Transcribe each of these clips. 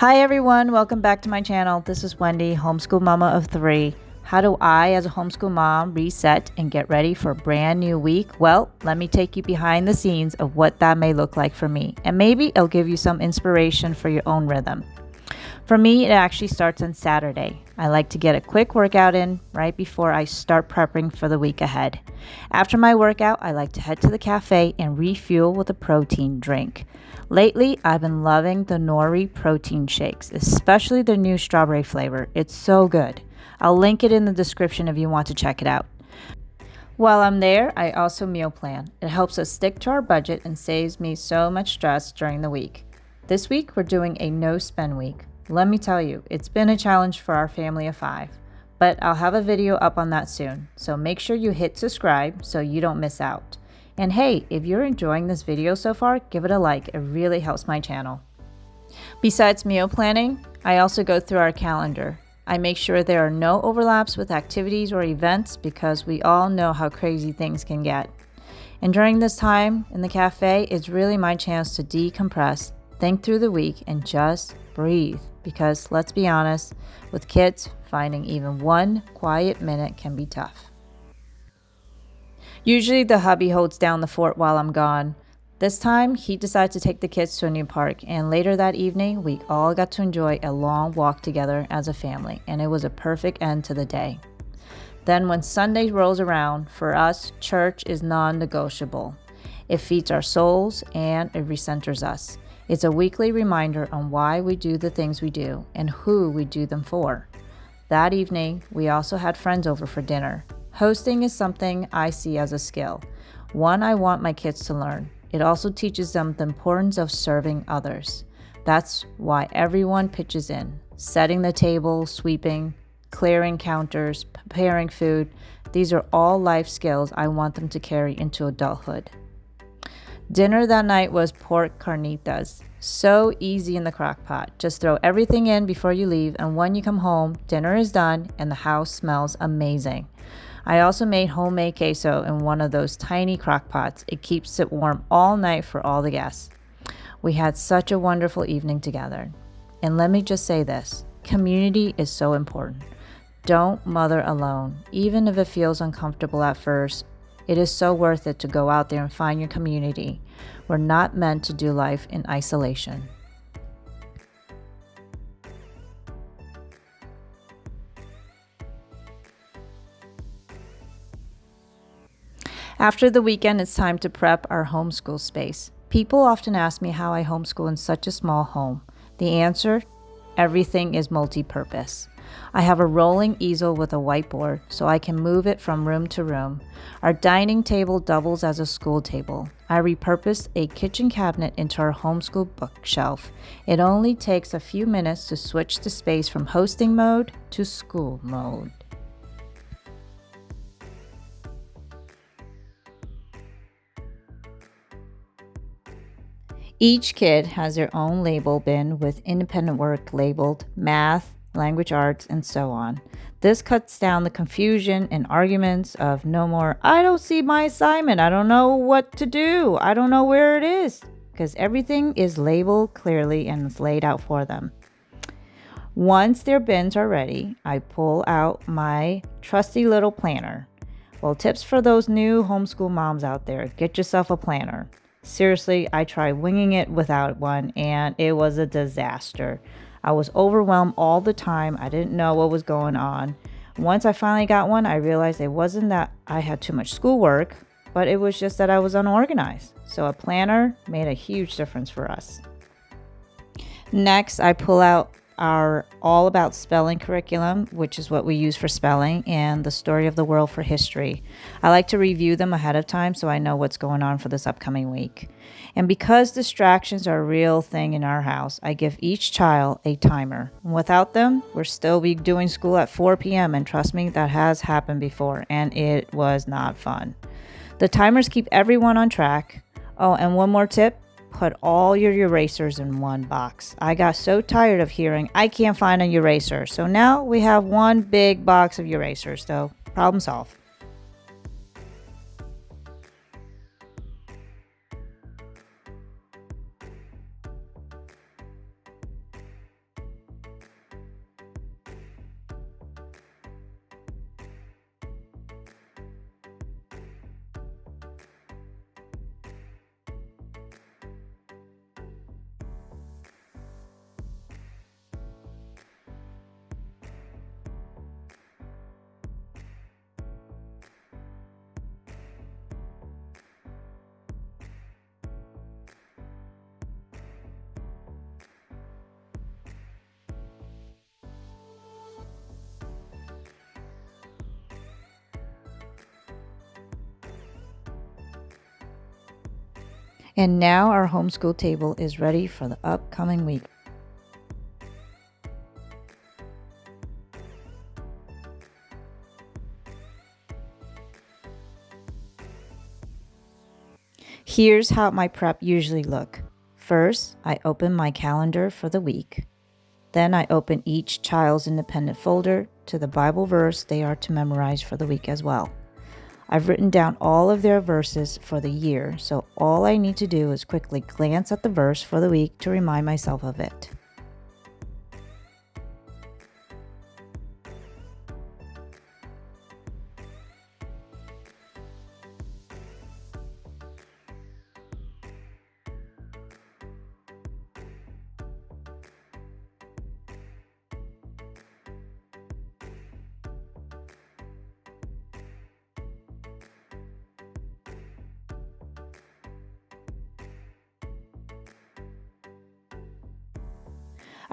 Hi everyone, welcome back to my channel. This is Wendy, homeschool mama of 3. How do I, as a homeschool mom, reset and get ready for a brand new week? Well, let me take you behind the scenes of what that may look like for me, and maybe it'll give you some inspiration for your own rhythm. For me, it actually starts on Saturday. I like to get a quick workout in right before I start prepping for the week ahead. After my workout, I like to head to the cafe and refuel with a protein drink. Lately, I've been loving the Nori protein shakes, especially their new strawberry flavor. It's so good. I'll link it in the description if you want to check it out. While I'm there, I also meal plan. It helps us stick to our budget and saves me so much stress during the week. This week, we're doing a no-spend week. Let me tell you, it's been a challenge for our family of 5, but I'll have a video up on that soon, so make sure you hit subscribe so you don't miss out. And hey, if you're enjoying this video so far, give it a like. It really helps my channel. Besides meal planning, I also go through our calendar. I make sure there are no overlaps with activities or events because we all know how crazy things can get. And during this time in the cafe, it's really my chance to decompress, think through the week, and just breathe. Because let's be honest, with kids, finding even one quiet minute can be tough. Usually the hubby holds down the fort while I'm gone. This time, he decided to take the kids to a new park, and later that evening, we all got to enjoy a long walk together as a family, and it was a perfect end to the day. Then when Sunday rolls around, for us, church is non-negotiable. It feeds our souls and it recenters us. It's a weekly reminder on why we do the things we do and who we do them for. That evening, we also had friends over for dinner. Hosting is something I see as a skill, one I want my kids to learn. It also teaches them the importance of serving others. That's why everyone pitches in, setting the table, sweeping, clearing counters, preparing food. These are all life skills I want them to carry into adulthood. Dinner that night was pork carnitas. So easy in the crock pot. Just throw everything in before you leave, and when you come home, dinner is done and the house smells amazing. I also made homemade queso in one of those tiny crock pots. It keeps it warm all night for all the guests. We had such a wonderful evening together. And let me just say this, community is so important. Don't mother alone, even if it feels uncomfortable at first. It is so worth it to go out there and find your community. We're not meant to do life in isolation. After the weekend, it's time to prep our homeschool space. People often ask me how I homeschool in such a small home. The answer? Everything is multi-purpose. I have a rolling easel with a whiteboard so I can move it from room to room. Our dining table doubles as a school table. I repurposed a kitchen cabinet into our homeschool bookshelf. It only takes a few minutes to switch the space from hosting mode to school mode. Each kid has their own label bin with independent work labeled math, language arts, and so on. This cuts down the confusion and arguments of no more, I don't see my assignment, I don't know what to do, I don't know where it is, because everything is labeled clearly and is laid out for them. Once their bins are ready, I pull out my trusty little planner. Well, tips for those new homeschool moms out there, get yourself a planner. Seriously, I tried winging it without one and it was a disaster. I was overwhelmed all the time. I didn't know what was going on. Once I finally got one, I realized it wasn't that I had too much schoolwork, but it was just that I was unorganized. So a planner made a huge difference for us. Next, I pull out our All About Spelling curriculum, which is what we use for spelling, and the Story of the World for history. I like to review them ahead of time so I know what's going on for this upcoming week. And because distractions are a real thing in our house, I give each child a timer. Without them, we'll still be doing school at 4 p.m. and trust me, that has happened before and it was not fun. The timers keep everyone on track. Oh, and one more tip. Put all your erasers in one box. I got so tired of hearing, I can't find an eraser. So now we have one big box of erasers, so problem solved. And now our homeschool table is ready for the upcoming week. Here's how my prep usually look. First, I open my calendar for the week. Then I open each child's independent folder to the Bible verse they are to memorize for the week as well. I've written down all of their verses for the year, so all I need to do is quickly glance at the verse for the week to remind myself of it.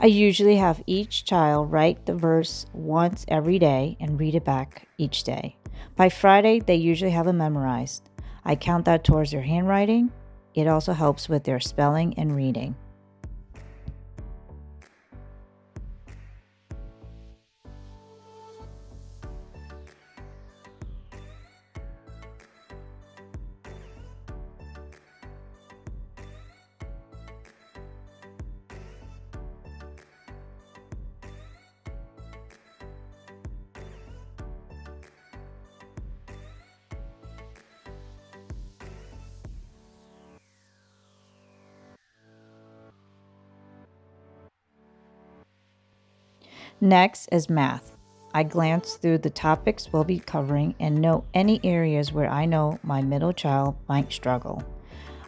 I usually have each child write the verse once every day and read it back each day. By Friday, they usually have it memorized. I count that towards their handwriting. It also helps with their spelling and reading. Next is math. I glance through the topics we'll be covering and note any areas where I know my middle child might struggle.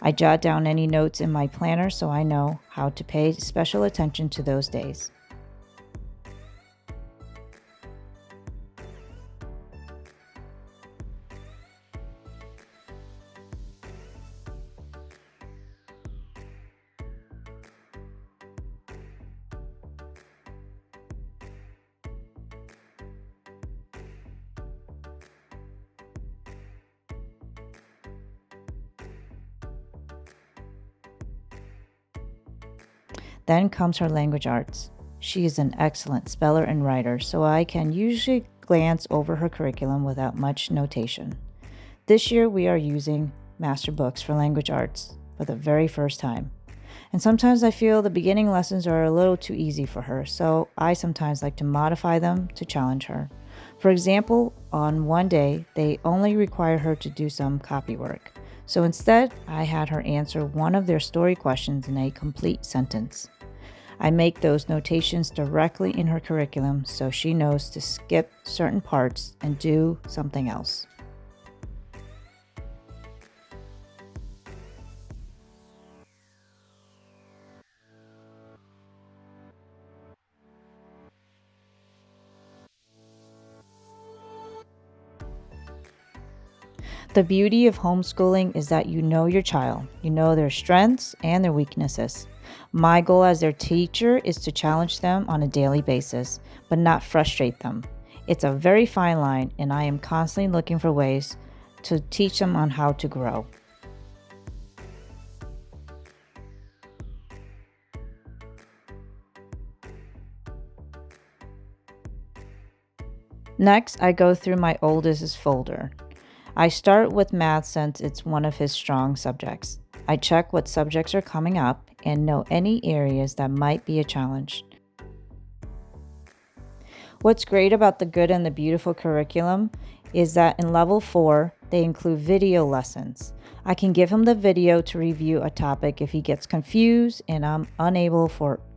I jot down any notes in my planner so I know how to pay special attention to those days. Then comes her language arts. She is an excellent speller and writer, so I can usually glance over her curriculum without much notation. This year we are using master books for language arts for the very first time. And sometimes I feel the beginning lessons are a little too easy for her, so I sometimes like to modify them to challenge her. For example, on one day, they only require her to do some copy work. So instead, I had her answer one of their story questions in a complete sentence. I make those notations directly in her curriculum so she knows to skip certain parts and do something else. The beauty of homeschooling is that you know your child, you know their strengths and their weaknesses. My goal as their teacher is to challenge them on a daily basis, but not frustrate them. It's a very fine line, and I am constantly looking for ways to teach them on how to grow. Next, I go through my oldest's folder. I start with math since it's one of his strong subjects. I check what subjects are coming up and know any areas that might be a challenge. What's great about the Good and the Beautiful curriculum is that in level 4, they include video lessons. I can give him the video to review a topic if he gets confused and I'm unable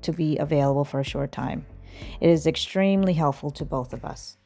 to be available for a short time. It is extremely helpful to both of us.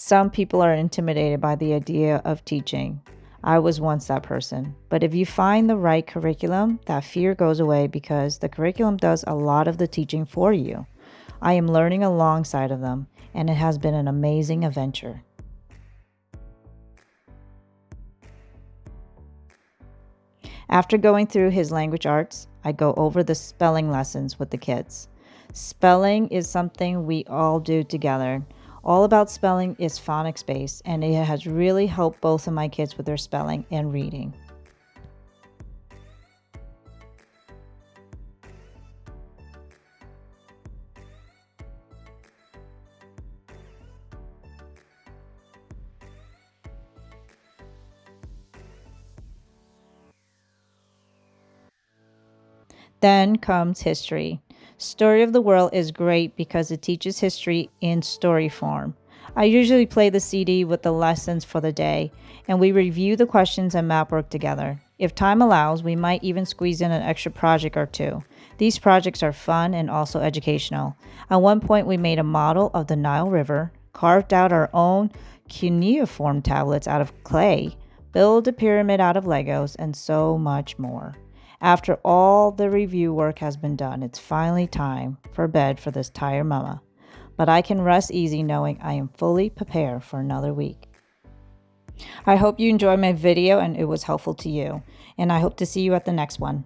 Some people are intimidated by the idea of teaching. I was once that person. But if you find the right curriculum, that fear goes away because the curriculum does a lot of the teaching for you. I am learning alongside of them, and it has been an amazing adventure. After going through his language arts, I go over the spelling lessons with the kids. Spelling is something we all do together. All About Spelling is phonics based, and it has really helped both of my kids with their spelling and reading. Then comes history. Story of the World is great because it teaches history in story form. I usually play the CD with the lessons for the day, and we review the questions and map work together. If time allows, we might even squeeze in an extra project or two. These projects are fun and also educational. At one point, we made a model of the Nile River, carved out our own cuneiform tablets out of clay, built a pyramid out of Legos, and so much more. After all the review work has been done, it's finally time for bed for this tired mama. But I can rest easy knowing I am fully prepared for another week. I hope you enjoyed my video and it was helpful to you, and I hope to see you at the next one.